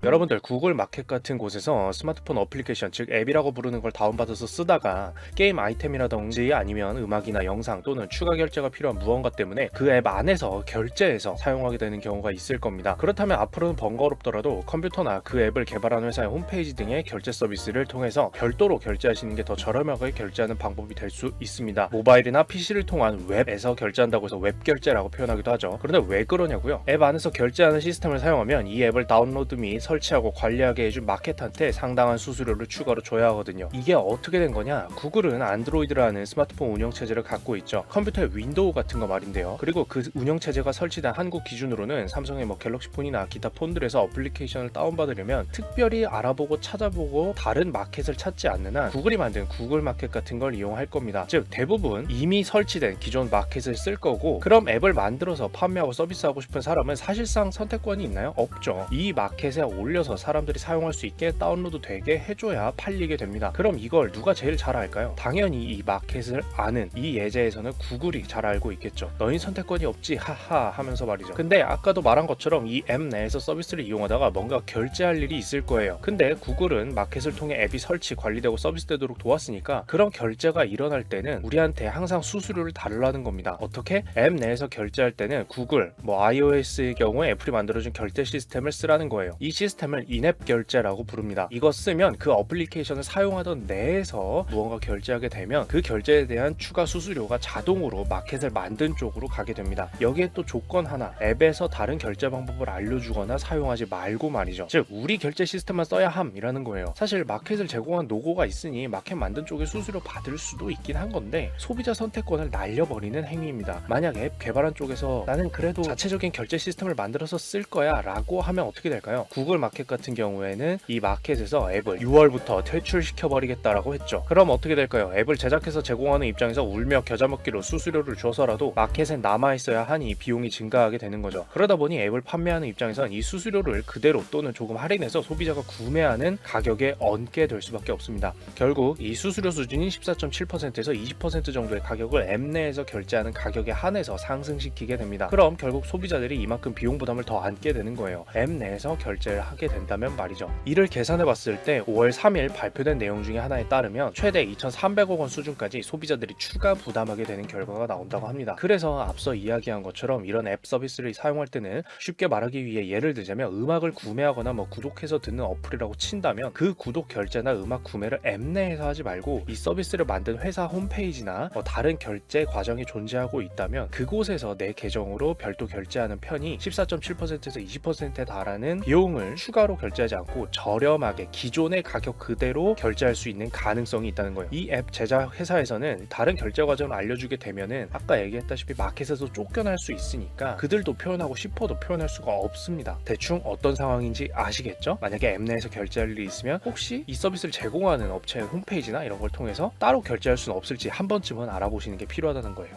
여러분들 구글 마켓 같은 곳에서 스마트폰 어플리케이션, 즉 앱이라고 부르는 걸 다운받아서 쓰다가 게임 아이템이라든지 아니면 음악이나 영상 또는 추가 결제가 필요한 무언가 때문에 그 앱 안에서 결제해서 사용하게 되는 경우가 있을 겁니다. 그렇다면 앞으로는 번거롭더라도 컴퓨터나 그 앱을 개발한 회사의 홈페이지 등의 결제 서비스를 통해서 별도로 결제하시는 게 더 저렴하게 결제하는 방법이 될 수 있습니다. 모바일이나 PC를 통한 웹에서 결제한다고 해서 웹 결제라고 표현하기도 하죠. 그런데 왜 그러냐고요? 앱 안에서 결제하는 시스템을 사용하면 이 앱을 다운로드 및 설치하고 관리하게 해준 마켓한테 상당한 수수료를 추가로 줘야 하거든요. 이게 어떻게 된 거냐? 구글은 안드로이드라는 스마트폰 운영체제를 갖고 있죠. 컴퓨터의 윈도우 같은 거 말인데요. 그리고 그 운영체제가 설치된 한국 기준으로는 삼성의 갤럭시폰이나 기타 폰들에서 어플리케이션을 다운받으려면 특별히 알아보고 찾아보고 다른 마켓을 찾지 않는 한 구글이 만든 구글 마켓 같은 걸 이용할 겁니다. 즉 대부분 이미 설치된 기존 마켓을 쓸 거고, 그럼 앱을 만들어서 판매하고 서비스하고 싶은 사람은 사실상 선택권이 있나요? 없죠. 이 마켓에 올려서 사람들이 사용할 수 있게 다운로드 되게 해줘야 팔리게 됩니다. 그럼 이걸 누가 제일 잘 알까요? 당연히 이 마켓을 아는 이 예제에서는 구글이 잘 알고 있겠죠. 너희 선택권이 없지 하하 하면서 말이죠. 근데 아까도 말한 것처럼 이 앱 내에서 서비스를 이용하다가 뭔가 결제할 일이 있을 거예요. 근데 구글은 마켓을 통해 앱이 설치 관리되고 서비스되도록 도왔으니까 그런 결제가 일어날 때는 우리한테 항상 수수료를 달라는 겁니다. 어떻게? 앱 내에서 결제할 때는 구글, iOS의 경우에 애플이 만들어준 결제 시스템을 쓰라는 거예요. 이 시스템을 인앱 결제라고 부릅니다. 이거 쓰면 그 어플리케이션을 사용하던 내에서 무언가 결제하게 되면 그 결제에 대한 추가 수수료가 자동으로 마켓을 만든 쪽으로 가게 됩니다. 여기에 또 조건 하나, 앱에서 다른 결제 방법을 알려주거나 사용하지 말고 말이죠. 즉 우리 결제 시스템만 써야 함이라는 거예요. 사실 마켓을 제공한 노고가 있으니 마켓 만든 쪽에 수수료 받을 수도 있긴 한 건데 소비자 선택권을 날려버리는 행위입니다. 만약 앱 개발한 쪽에서 나는 그래도 자체적인 결제 시스템을 만들어서 쓸 거야 라고 하면 어떻게 될까요? 구글 마켓 같은 경우에는 이 마켓에서 앱을 6월부터 퇴출시켜버리겠다라고 했죠. 그럼 어떻게 될까요? 앱을 제작해서 제공하는 입장에서 울며 겨자 먹기로 수수료를 줘서라도 마켓에 남아있어야 하니 비용이 증가하게 되는 거죠. 그러다 보니 앱을 판매하는 입장에선 이 수수료를 그대로 또는 조금 할인해서 소비자가 구매하는 가격에 얹게 될 수밖에 없습니다. 결국 이 수수료 수준인 14.7%에서 20% 정도의 가격을 앱 내에서 결제하는 가격에 한해서 상승시키게 됩니다. 그럼 결국 소비자들이 이만큼 비용 부담을 더 안게 되는 거예요. 앱 내에서 결제를 하게 된다면 말이죠. 이를 계산해 봤을 때 5월 3일 발표된 내용 중에 하나에 따르면 최대 2,300억 원 수준까지 소비자들이 추가 부담하게 되는 결과가 나온다고 합니다. 그래서 앞서 이야기한 것처럼 이런 앱 서비스를 사용할 때는 쉽게 말하기 위해 예를 들자면 음악을 구매하거나 구독해서 듣는 어플이라고 친다면 그 구독 결제나 음악 구매를 앱 내에서 하지 말고 이 서비스를 만든 회사 홈페이지나 다른 결제 과정이 존재하고 있다면 그곳에서 내 계정으로 별도 결제하는 편이 14.7%에서 20%에 달하는 비용을 추가로 결제하지 않고 저렴하게 기존의 가격 그대로 결제할 수 있는 가능성이 있다는 거예요. 이 앱 제작 회사에서는 다른 결제 과정을 알려주게 되면은 아까 얘기했다시피 마켓에서 쫓겨날 수 있으니까 그들도 표현하고 싶어도 표현할 수가 없습니다. 대충 어떤 상황인지 아시겠죠? 만약에 앱 내에서 결제할 일이 있으면 혹시 이 서비스를 제공하는 업체의 홈페이지나 이런 걸 통해서 따로 결제할 수는 없을지 한 번쯤은 알아보시는 게 필요하다는 거예요.